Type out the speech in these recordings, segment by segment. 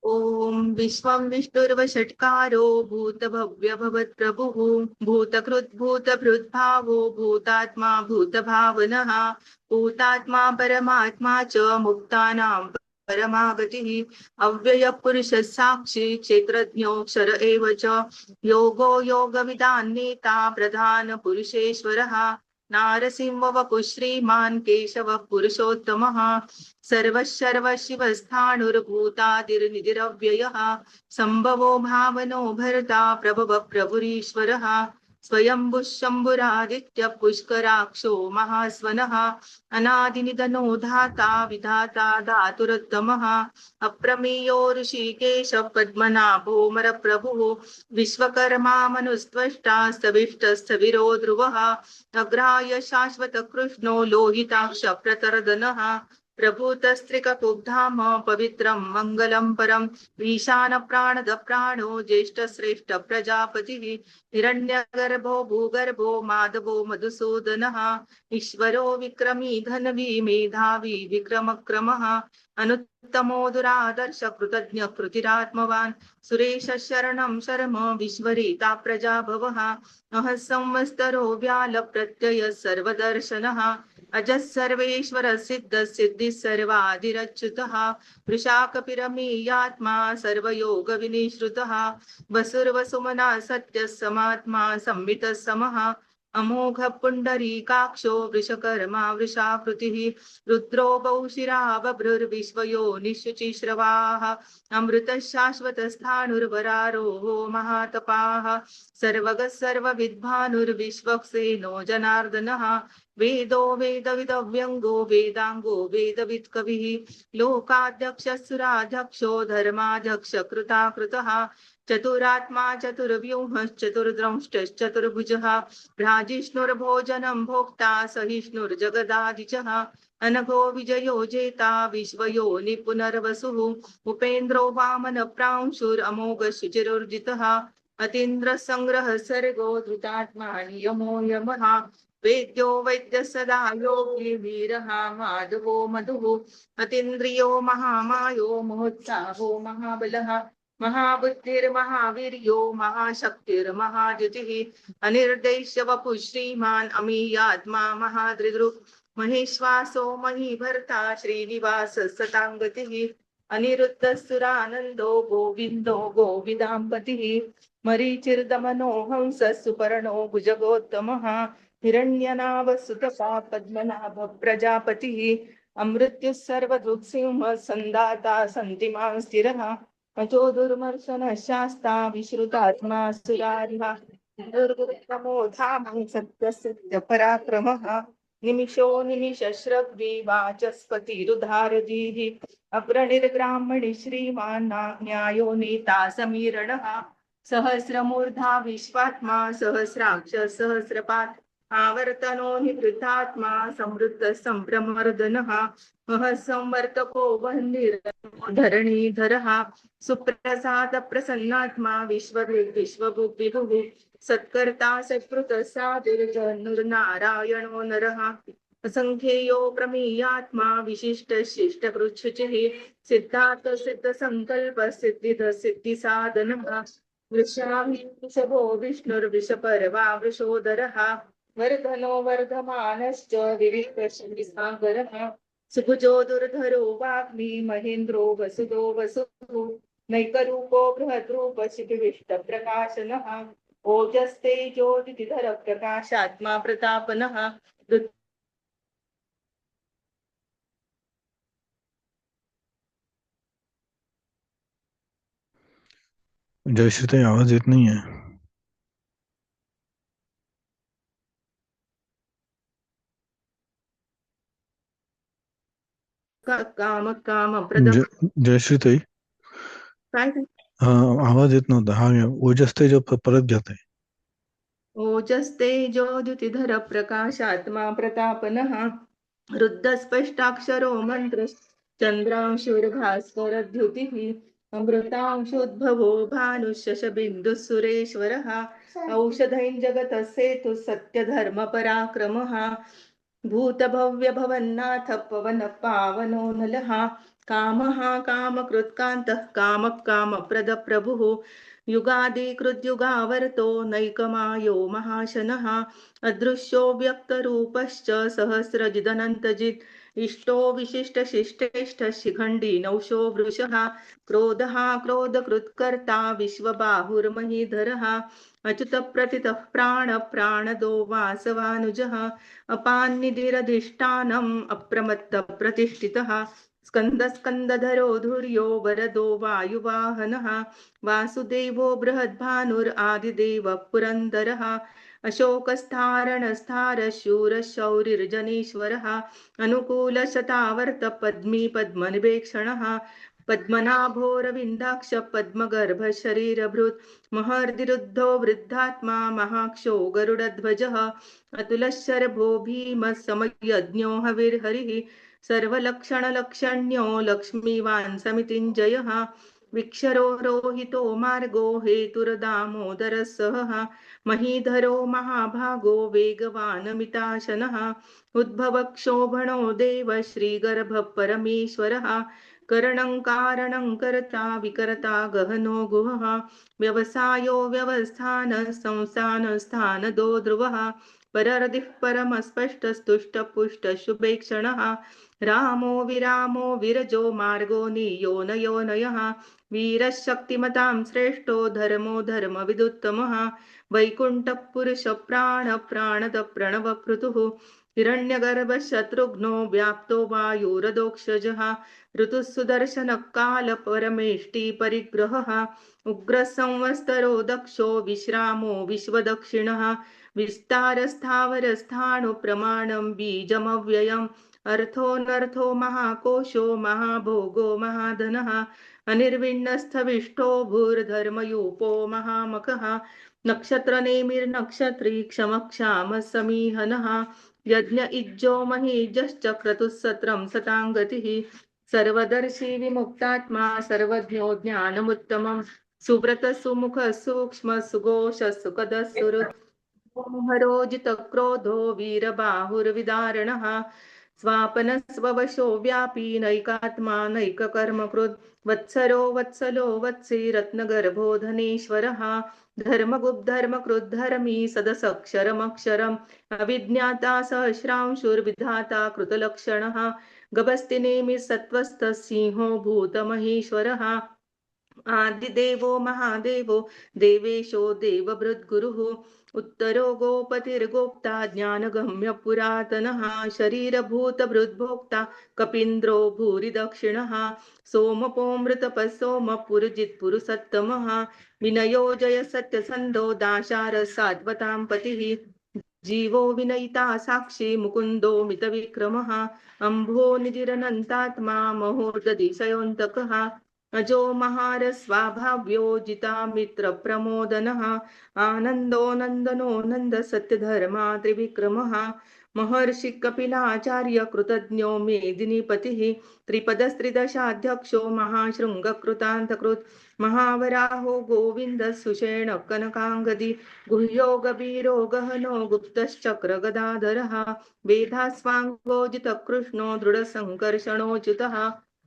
ओम विश्वं विष्णुर्वषट्कारो भूतभव्य भवत्प्रभुः भूतकृत् भूतभृद्भावो भूतात्मा भूतभावनः भूतात्मा परमात्मा च मुक्तानां परमागतिः अव्ययपुरुषः साक्षी क्षेत्रज्ञोऽक्षर एव च योगो योगविदान्नेता प्रधानपुरुषेश्वरः नारसिंहवपुः श्रीमान् केशवः पुरुषोत्तमः सर्वशिवस्थाणुर्भूतादिर्निधिरव्ययः सम्भवो भावनो भर्ता प्रभव प्रभुरीश्वरः स्वयंभुः शम्भुरादित्य पुष्कराक्षो महास्वनः अनादिनिधनो धाता विधाता धातुरुत्तमः अप्रमेयो ऋषिकेश पद्मनाभोमरप्रभुः विश्वकर्मा मनुस्त्वष्टा स्थविष्टस्थविरो ध्रुवः अग्राह्य शाश्वतकृष्णो लोहिताक्ष प्रतर्दनः प्रभूतस्त्रिककुब्धाम पवित्रं मङ्गलं परम् ईशान प्राणद प्राणो ज्येष्ठ श्रेष्ठ प्रजापतिः हिरण्यगर्भो भूगर्भो माधवो मधुसूदनः ईश्वरो विक्रमी धनवी मेधावी विक्रमक्रमः अनुत्तमो दुरादर्श कृतज्ञ कृतिरात्मवान् सुरेश शरणं शर्म विश्वरीता प्रजा भवः अह संवत्सरो व्याल प्रत्यय सर्वदर्शनः अजः सर्वेश्वर सिद्ध सिद्धि सर्वाधिरच्युतः वृषाकपिरमीयात्मा सर्वयोग विनिश्रुतः वसुर्वसुमना सत्य समात्मा संवितः समः अमोघ पुंडरीकाक्षो वृषकर्मा वृषाकृतिः रुद्रो बहुशिरा बभ्रुर्विश्वयो निशुचिश्रवाः अमृतः शाश्वतस्थाणुर्वरारोहो महातपाः सर्वगः सर्वविद्भानुर्विश्वक्सेनो जनार्दनः वेदो वेदविदव्यङ्गो वेदाङ्गो वेदवित् कविः लोकाध्यक्षः धर्माध्यक्ष कृताकृतः चतुरात्मा चतुर्व्यूहश्चतुर्द्रंष्टश्चतुर्भुजः भ्राजिष्णुर्भोजनं भोक्ता सहिष्णुर्जगदादिचः अनघो विजयो जेता विश्वयो निपुनर्वसुः उपेन्द्रो वामन प्रांशुरमोघ शुचिरुर्जितः अतीन्द्र संग्रह सर्गो धृतात्मा नियमो यमः वेद्यो वैद्य सदा योगी वीरः माधवो मधुः अतीन्द्रियो महामायो महोत्साहो महाबलः महाबुद्धिर्महावीर्यो महाशक्तिर्महाद्युतिः अनिर्देश्य वपुः श्रीमान् अमीयात्मा महादृदृक् महेश्वासो महीभर्ता श्रीनिवास सताङ्गतिः अनिरुद्धसुरानन्दो गोविन्दो गोविदाम्पतिः मरीचिर्दमनो हंस सुपर्णो भुजगोत्तमः हिरण्यनाभसुतपा पद्मनाभ प्रजापतिः अमृत्युः सर्वदृक्सिंह सन्दाता सन्तिमां स्थिरः अजो दुर्मर्शन शास्ता विश्रुतात्मा सुरारिः दुर्गतमो धामं सत्यस्य पराक्रमः निमिषो निमिषश्रग्वी वाचस्पतिरुधारधीः अग्रणिर्ब्राह्मणि श्रीमान् न्यायो नीता समीरणः सहस्रमूर्धा विश्वात्मा सहस्राक्ष सहस्रपात् आवर्तनो निवृत्तात्मा समृद्ध संभ्रमर्दनः महसंवर्तको धरणीधरः सुप्रसाद प्रसन्नात्मा विश्वभुः सत्कर्ता सत्कृत साधुर्जनुर्नारायणो नरः असंख्येयो प्रमेयात्मा विशिष्ट शिष्ट कृच्छुचिः सिद्धार्थ सिद्ध संकल्प सिद्धिद सिद्धि साधनः वृषभो विष्णुर्वृषपर्वा वृषोदरः वर्धनो वर्धमानश्च विविधसागरः सुभुजो दुर्धरो वाग्मी महेन्द्रो वसुदो वसुः नैकरूपो बृहद्रूप शिखिविष्ट प्रकाशनः ओजस्तेजोदितिधर प्रकाशात्मा प्रतापनः जयश्री आवाज येत नाहीये. काम काम प्रदम जयश्री काय आवाज येत नव्हता. हा ओजस तेज परत घेत आहे. ओजस्तेजोद्युतिधर प्रकाशात्मा प्रतापनः रुद्रस्पष्टाक्षरो मंत्र चंद्रांशुर्भास्वरद्युतिः अमृतांशोद्भवो भानुशशबिन्दुः सुरेश्वरः औषधैः जगतः सेतुः सत्यधर्म पराक्रमः भूतभव्य भवन्नाथ पवन पावनो नलः कामः कामकृत्कान्तः कामः कामप्रदप्रभुः युगादिकृद्युगावर्तो नैकमायो महाशनः अदृश्यो व्यक्तरूपश्च सहस्रजिदनन्तजित् इष्टो विशिष्टशिष्टेष्ठ शिखण्डी नौशो वृषः क्रोधः क्रोधकृत्कर्ता विश्वबाहुर्महीधरः अच्युतप्रथितः प्राणदो वासवानुजः अपान्निधिरधिष्ठानम् अप्रमत्तप्रतिष्ठितः स्कन्दधरो धुर्यो वरदो वायुवाहनः वासुदेवो बृहद्भानुरादिदेवः पुरन्दरः अशोकस्थारणस्थार शूरशौरिर्जनेश्वरः अनुकूलशतावर्त पद्मी पद्मनिवेक्षणः पद्मनाभोरविन्दाक्ष पद्मगर्भ शरीरभृत् महर्दिरुद्धो वृद्धात्मा महाक्षो गरुडध्वजः अतुलशरभो भीमः समयज्ञो हविर्हरिः सर्वलक्षणलक्षण्यो लक्ष्मीवान् समितिञ्जयः विक्षरो रोहितो मार्गो हेतुर्दामोदरः सहः महीधरो महाभागो वेगवानमिताशनः उद्भवक्षोभणो देव श्रीगर्भः परमेश्वरः करणं कारणं कर्ता विकर्ता गहनो गुहः व्यवसायो व्यवस्थान संस्थान स्थानदो ध्रुवः परर्दिः परमस्पष्टस्तुष्टपुष्ट शुभेक्षणः रामो विरामो विरजो मार्गो नियोनयोनयः वीरः शक्तिमतां श्रेष्ठो धर्मो धर्मविदुत्तमः वैकुण्ठः पुरुष प्राणद प्रणवपृतुः हिरण्यगर्भः शत्रुघ्नो व्याप्तो वायुरदोक्षजः ऋतुः सुदर्शनः काल परमेष्टि परिग्रहः उग्रसंवत्सरो दक्षो विश्रामो विश्वदक्षिणः विस्तारस्थावरस्थाणु प्रमाणं बीजमव्ययम् अर्थोऽनर्थो महाकोशो महाभोगो महाधनः अनिर्विण्णस्थविष्टो भूर्धर्मयूपो महामखः नक्षत्रनेमिर्नक्षत्री क्षमक्षामः समीहनः यज्ञ इज्जो महीजश्च क्रतुः सत्रं सताङ्गतिः सर्वदर्शी विमुक्तात्मा सर्वज्ञो ज्ञानमुत्तमम् सुव्रत सुमुख सूक्ष्म सुघोष सुखद सुहृत् हरोजित क्रोधो वीरबाहुर्विदारणः स्वापनस्ववशो व्यापी नैकात्मा नैककर्मकृत् वत्सलो वत्सी रत्नगर्भो धनेश्वरः धर्मकृद्धर्मी सदसक्षरमक्षरम् अविज्ञाता सहस्रांशुर्विधाता कृतलक्षणः गभस्तिनेमि सत्त्वस्थः सिंहो भूतमहेश्वरः आदिदेवो महादेवो देवेशो देवभृद्गुरुः उत्तरो गोपतिर्गोप्ता ज्ञानगम्य पुरातनः शरीरभूतभृद्भोक्ता कपीन्द्रो भूरि दक्षिणः सोमपोमृतपः सोमपुरजित्पुरुषत्तमः विनयो जय सत्यसन्धो दाशार सात्वतां पतिः जीवो विनयिता साक्षी मुकुन्दो मितविक्रमः अम्भो निधिरनन्तात्मा महोदधिशयोऽन्तकः अजो महारस्वाभाव्यो जिता मित्रप्रमोदनः आनन्दो नन्दनो नन्द सत्यधर्मा त्रिविक्रमः महर्षि कपिलाचार्य कृतज्ञो मेदिनीपतिः त्रिपदस्त्रिदशाध्यक्षो महाशृङ्गकृतान्तकृत् महावराहो गोविन्द सुषेण कनकाङ्गदी गुह्यो गभीरो गहनो गुप्तश्चक्रगदाधरः वेदास्वाङ्गोजितकृष्णो दृढसङ्कर्षणोच्युतः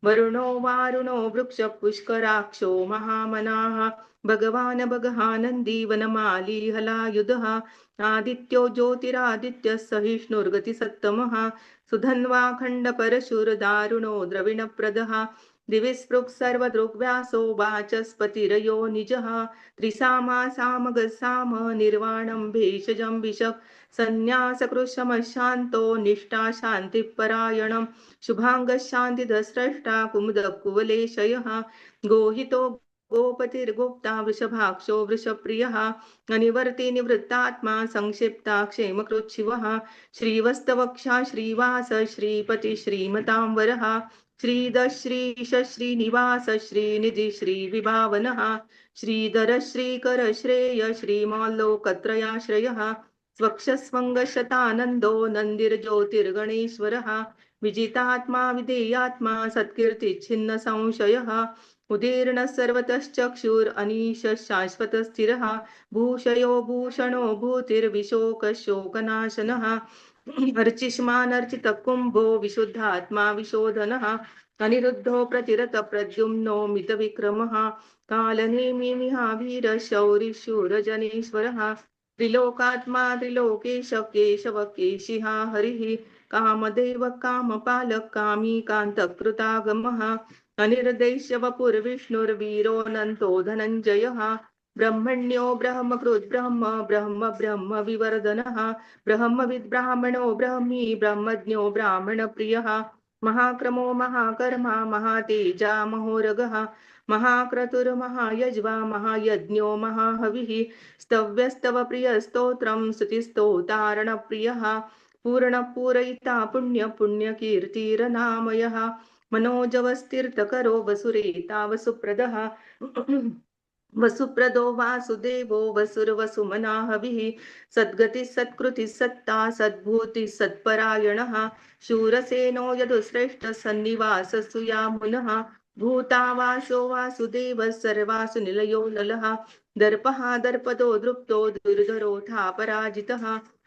वरुणो वारुणो वृक्ष पुष्कराक्षो महामनाः भगवान् भगहानन्दी वनमाली हलायुधः आदित्यो ज्योतिरादित्य सहिष्णुर्गतिसत्तमः सुधन्वाखण्ड परशुरदारुणो द्रविणप्रदः दिविस्पृक् सर्वदृग्व्यासो वाचस्पतिरयो निजः त्रिसामा सामगसाम निर्वाणं भेषजं विशक् संन्यासकृशमशान्तो निष्ठा शान्तिपरायणं शुभाङ्गशान्तिदस्रष्टा कुमुदकुवलेशयः गोहितो गोपतिर्गुप्ता वृषभाक्षो वृषप्रियः अनिवर्ति निवृत्तात्मा संक्षिप्ता क्षेमकृच्छिवः श्रीवत्सवक्षा श्रीवास श्रीपति श्रीमतांवरः श्रीदश्रीश श्रीनिवास श्रीनिधि श्रीविभावनः श्रीधर श्रीकर श्रेय श्रीमाल्लोकत्रयाश्रयः स्वक्षस्वङ्गशतानन्दो नन्दिर्ज्योतिर्गणेश्वरः विजितात्मा विधेयात्मा सत्कीर्तिच्छिन्न संशयः उदीर्ण सर्वतश्चक्षुरनीश शाश्वत स्थिरः भूषयो भूषणो भूतिर्विशोकशोकनाशनः अर्चिष्मानर्चित कुम्भो विशुद्धात्मा विशोधनः अनिरुद्धो प्रतिरत प्रद्युम्नो मितविक्रमः कालनेमि महावीर शौरि शूरजनेश्वरः त्रिलोकात्मा त्रिलोकेश केशव केशिहा हरिः कामदेव कामपालक कामी कान्तकृतागमः अनिर्देश्य वपुर्विष्णुर्वीरोऽनन्तो धनञ्जयः ब्रह्मण्यो ब्रह्मकृत् ब्रह्म ब्रह्म ब्रह्म विवर्धनः ब्रह्मविद् ब्राह्मणो ब्रह्मी ब्रह्मज्ञो ब्राह्मणप्रियः महाक्रमो महाकर्मा महातेजा महोरगः महाक्रतुर्महायज्वा महायज्ञो महाहविः स्तव्यस्तव प्रियस्तोत्रं स्तुतिस्तोतारणप्रियः पूर्णपूरयिता पुण्यपुण्यकीर्तिरनामयः मनोजवस्तीर्थकरो वसुरेता वसुप्रदः वसुप्रदो वासुदेवो वसुर्वसुमना हविः सद्गति सत्कृति सत्ता सद्भूति सत्परायणः शूरसेनो यदुश्रेष्ठ सन्निवास सुयामुनः भूतावासो वासुदेव सर्वासु निलयो नलः दर्पः दर्पदो दृप्तो दुर्धरोऽथा पराजितः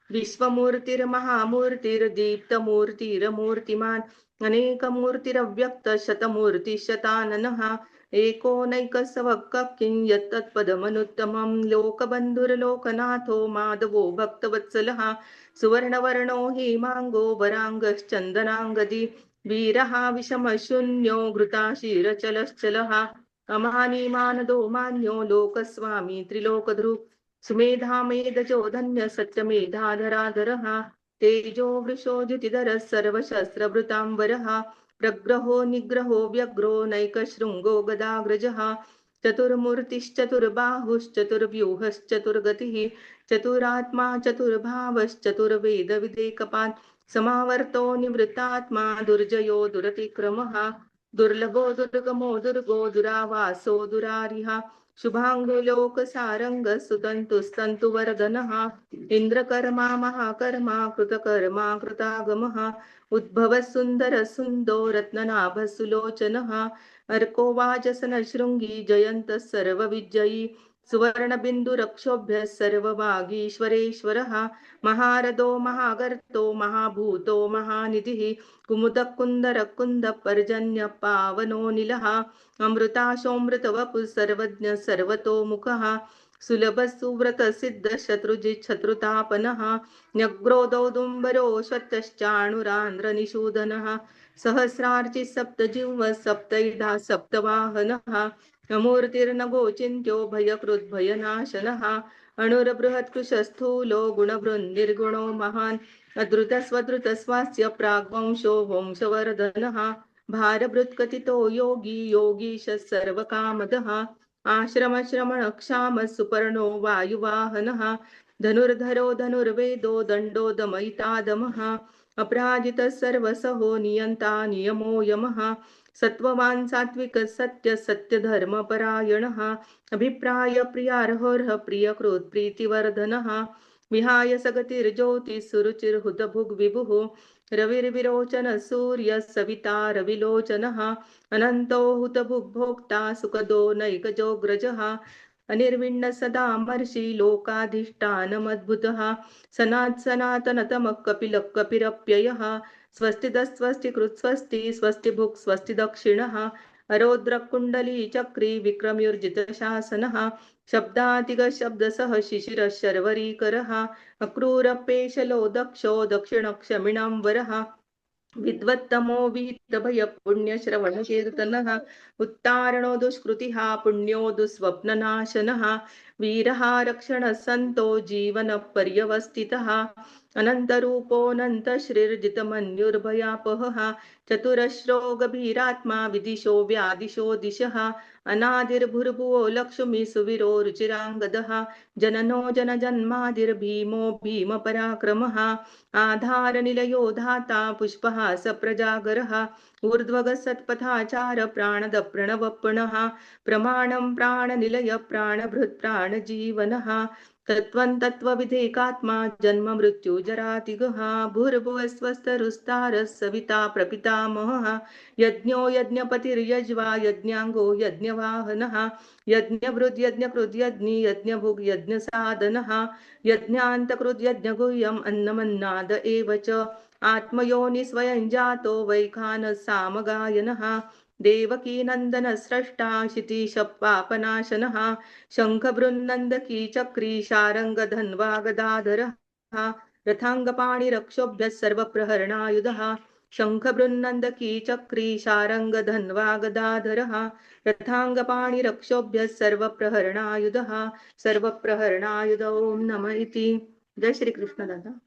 विश्वमूर्तिर्महामूर्तिर्दीप्तमूर्तिरमूर्तिमान् अनेकमूर्तिरव्यक्त शतमूर्तिशताननः एकोनैकसवक्किं यत्तत्पदमनुत्तमं लोकबन्धुर्लोकनाथो माधवो भक्तवत्सलः सुवर्णवर्णो हेमाङ्गो वराङ्गश्चन्दनाङ्गदी वीरः विषमशून्यो घृताशीरचलश्चलः अमानी मानदो मान्यो लोकस्वामी त्रिलोकधृक् सुमेधा मेधजो धन्य सत्यमेधाधराधरः तेजो वृषो द्युतिधरः सर्वशस्त्रभृताम्बरः प्रग्रहो निग्रहो व्यग्रो नैकशृङ्गो गदाग्रजः चतुर्मूर्तिश्चतुर्बाहुश्चतुर्व्यूहश्चतुर्गतिः चतुरात्मा चतुर्भावश्चतुर्वेदविदेकपात् समावर्तो निवृत्तात्मा दुर्जयो दुरतिक्रमः दुर्लभो दुर्गमो दुर्गो दुरावासो दुरारिः शुभांगो लोकसारंग सुतंतुस्तंतु वर्धनः इंद्रकर्मा महाकर्मा कृतकर्मा कृतागमः उद्भव सुंदर सुंदो रत्ननाभ सुलोचनः अर्को वाजसन शृंगी जयंत सर्वविजयी सुवर्ण बिंदु रक्षोभ्य सर्वभागीश्वरेश्वरः महारदो महागर्तो महाभूतो महानिधिः कुमुद कुंदर कुंद पर्जन्य पावनो निलः अमृताशोमृत वपु सर्वज्ञ सर्वतोमुखः सुलभ सुव्रत सिद्ध शत्रुजित् शत्रुतापनः न्यग्रोदौदुम्बरो श्वतश्चाणुरान्ध्र निषूदनः सहस्रार्चि सप्तजिह्व सप्तैधा सप्तवाहनः मूर्तिर्नभोचिन्त्यो भयकृद्भयनाशनः अणुर्बृहत्कृशस्थूलो गुणभृन्निर्गुणो महान् अधृतस्वधृतस्वास्य प्राग्वंशो वंशवर्धनः भारभृत्कथितो योगी योगीश सर्वकामदः आश्रमश्रमणक्षाम सुपर्णो वायुवाहनः धनुर्धरो धनुर्वेदो दण्डो दमयितादमः अपराजितः सर्वसहो नियन्ता नियमो यमः सत्ववान् सात्विक सत्य सत्यधर्मपरायणः अभिप्राय प्रियार्होर्ह प्रियकृत् प्रीतिवर्धनः विहाय सगतिर्ज्योति सुरुचिर्हुतभुग् विभुः रविर्विरोचन सूर्य सविता रविलोचनः अनन्तो हुतभुग्भोक्ता सुखदो नैकजोग्रजः अनिर्विण्ण सदा मर्षि लोकाधिष्ठानमद्भुतः सनातनतमः कपिलः कपिरप्ययः स्वस्ति कृत्स्वस्ति स्वस्ति भुक् स्वस्ति दक्षिणः अरोद्र कुण्डली चक्री विक्रम्युर्जित शासनः शब्दातिग शब्दसः शिशिर शर्वरीकरः अक्रूरपेशलो दक्षो दक्षिणक्षमिणां वरः विद्वत्तमो विहितभय पुण्यश्रवणकीर्तनः उत्तारणो दुष्कृतिः पुण्यो दुःस्वप्ननाशनः वीरः रक्षणसन्तो जीवनपर्यवस्थितः अनन्तरूपोऽनन्तश्रीर्जितमन्युर्भयापहः चतुरश्रो गभीरात्मा विदिशो व्यादिशो दिशः अनादिर्भुर्भुवो लक्ष्मी सुवीरो रुचिराङ्गदः जननो जनजन्मादिर्भीमो भीमपराक्रमः आधारनिलयो धाता पुष्पः सप्रजागरः ऊर्ध्वगः सत्पथाचार प्राणद प्रणवप्रणः प्रमाणं प्राणनिलय प्राणभृत् प्राणजीवनः तत्त्वं तत्त्वविधेकात्मा जन्म मृत्यु जरातिगः भूर्भुवस्वस्तरुस्तारः सविता प्रपितामहः यज्ञो यज्ञपतिर्यज्वा यज्ञाङ्गो यज्ञवाहनः यज्ञभृद्यज्ञकृद्यज्ञि यज्ञभुग् यज्ञसाधनः यज्ञान्तकृद् यज्ञगुह्यम् अन्नमन्नाद एव च आत्मयोनि स्वयं जातो वैखानः सामगायनः देवकी नन्दन स्रष्टा क्षितिशपापनाशनः शङ्खबृन्नन्दकी चक्री शारङ्गधन्वा गदाधरः रथाङ्गपाणिरक्षोभ्यः सर्वप्रहरणायुधः शङ्खबृन्नन्दकी चक्री शारङ्गधन्वा गदाधरः रथाङ्गपाणिरक्षोभ्यः सर्वप्रहरणायुधः सर्वप्रहरणायुध ओम नमः इति. जय श्री कृष्ण दादा.